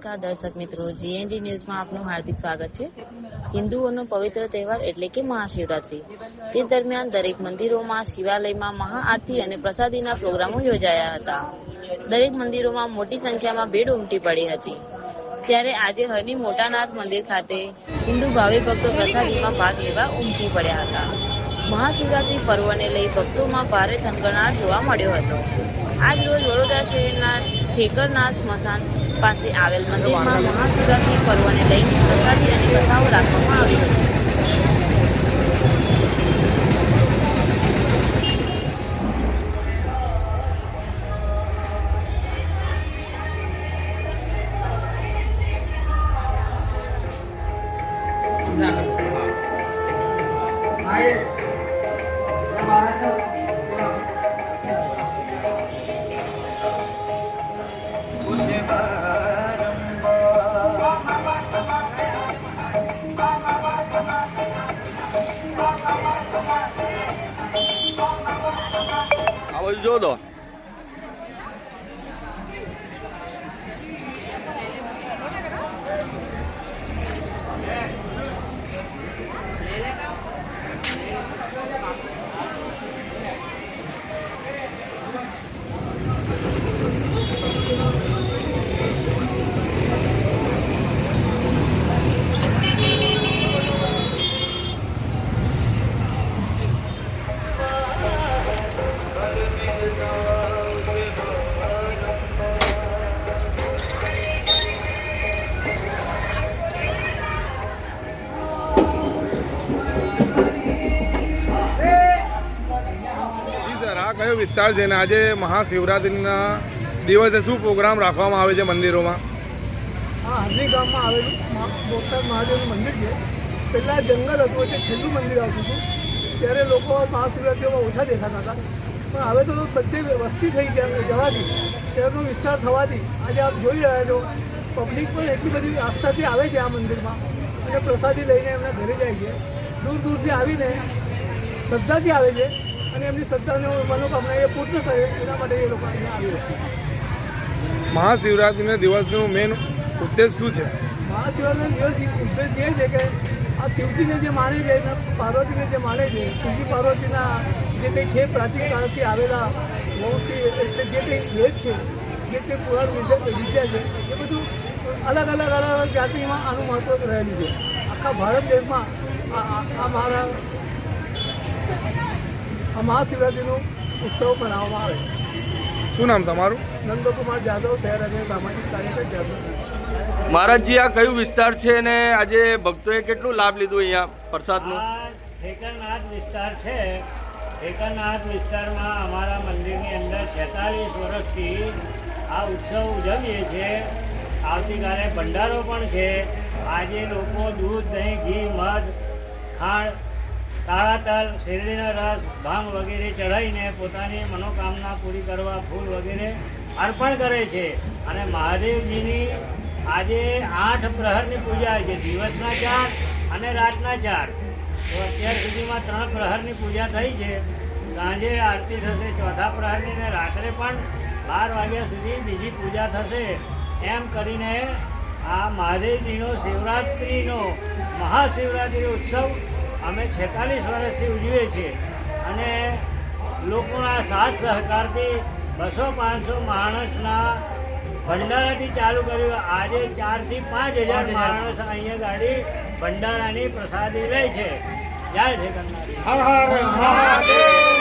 નમસ્કાર દર્શક મિત્રો, જીએનડી ન્યૂઝમાં આપનું હાર્દિક સ્વાગત છે। હિન્દુઓનો પવિત્ર તહેવાર એટલે કે મહાશિવરાત્રી। તે દરમિયાન દરેક મંદિરોમાં, શિવાલયમાં મહાઆરતી અને પ્રસાદીના પ્રોગ્રામો યોજાયા હતા। દરેક મંદિરોમાં મોટી સંખ્યામાં ભીડ ઉમટી પડી હતી। ત્યારે આજે હરની મોટાનાથ મંદિર ખાતે હિન્દુ ભાવિ ભક્તો પ્રસાદીમાં ભાગ લેવા ઉમટી પડ્યા હતા। મહાશિવરાત્રી પર્વને લઈ ભક્તોમાં ભારે થનગનાટ જોવા મળ્યો હતો। આજ રોજ વડોદરા શહેરના ઠેકરનાથ સ્મશાન પાસે આવેલ મંદિરમાં મહાશિવરાત્રી પર્વને લઈને પ્રસાદી અને કથાઓ રાખવામાં આવી હતી। આ બાજુ જો દો કયો વિસ્તાર છે ને આજે મહાશિવરાત્રિના દિવસે શું પ્રોગ્રામ રાખવામાં આવે છે મંદિરોમાં? હા, હરણી ગામમાં આવેલું બોટાદ મહાદેવનું મંદિર છે। પહેલાં જંગલ હતું એટલે છેલ્લું મંદિર આવતું હતું, ત્યારે લોકો મહાશિવરાત્રિમાં ઓછા દેખાતા હતા, પણ હવે તો બધે વસ્તી થઈ જવાથી, શહેરનો વિસ્તાર થવાથી આજે આપ જોઈ રહ્યા છો પબ્લિક પણ એટલી બધી આસ્થાથી આવે છે આ મંદિરમાં અને પ્રસાદી લઈને એમના ઘરે જાય છે। દૂર દૂરથી આવીને શ્રદ્ધાથી આવે છે અને એમની શ્રદ્ધાને મનોકામના એ પૂર્ણ કરે એના માટે એ લોકો અહીંયા આવી રહ્યા છે। મહાશિવરાત્રિના દિવસનું મેઇન ઉદ્દેશ શું છે? મહાશિવરાત્રિનો દિવસ ઉદ્દેશ એ છે કે આ શિવજીને જે માને છે, પાર્વતીને જે માને છે, શિવજી પાર્વતીના જે કંઈ છે પ્રાચીન કાળથી આવેલા વંશથી એટલે જે કંઈ વેદ છે, જે કંઈ પુરાણ વિદ્યા છે, એ બધું અલગ જાતિમાં આનું મહત્ત્વ રહેલું છે। આખા ભારત દેશમાં આ મહાશિવરાત્રિનો ઉત્સવ મનાવવામાં આવે છે। શું નામ તમારું? નંદકુમાર જાદવ, શહેર અને સામાજિક કાર્યકર જાદવ। મહારાજજી, આ કયું વિસ્તાર છે અને આજે ભક્તોએ કેટલું લાભ લીધું અહીંયા પ્રસાદનું? ઠેકરનાથ વિસ્તાર છે। ઠેકરનાથ વિસ્તારમાં અમારા મંદિરની અંદર 46 વર્ષથી આ ઉત્સવ ઉજવીએ છીએ। આવતીકાલે ભંડારો પણ છે। આજે લોકો દૂધ, દહીં, ઘી, મધ, ખાંડ, કાળા તલ, શેરડીનો રસ, ભાંગ વગેરે ચઢાવીને પોતાની મનોકામના પૂરી કરવા ફૂલ વગેરે અર્પણ કરે છે। અને મહાદેવજીની આજે 8 પ્રહરની પૂજા છે, દિવસના 4 અને રાતના 4। તો અત્યાર સુધીમાં 3 પ્રહરની પૂજા થઈ છે। સાંજે આરતી થશે 4થા પ્રહરની, ને રાત્રે પણ 12 વાગ્યા સુધી બીજી પૂજા થશે। એમ કરીને આ મહાદેવજીનો શિવરાત્રિનો મહાશિવરાત્રિ ઉત્સવ અમે 46 વર્ષથી ઉજવીએ છીએ અને લોકોના સાથ સહકારથી 200-500 માણસના ભંડારાથી ચાલુ કર્યું। આજે 4 થી 5 હજાર માણસ અહીંયા ગાડી ભંડારાની પ્રસાદી લે છે। જય ઠેકરનાથ। હર હર મહાદેવ।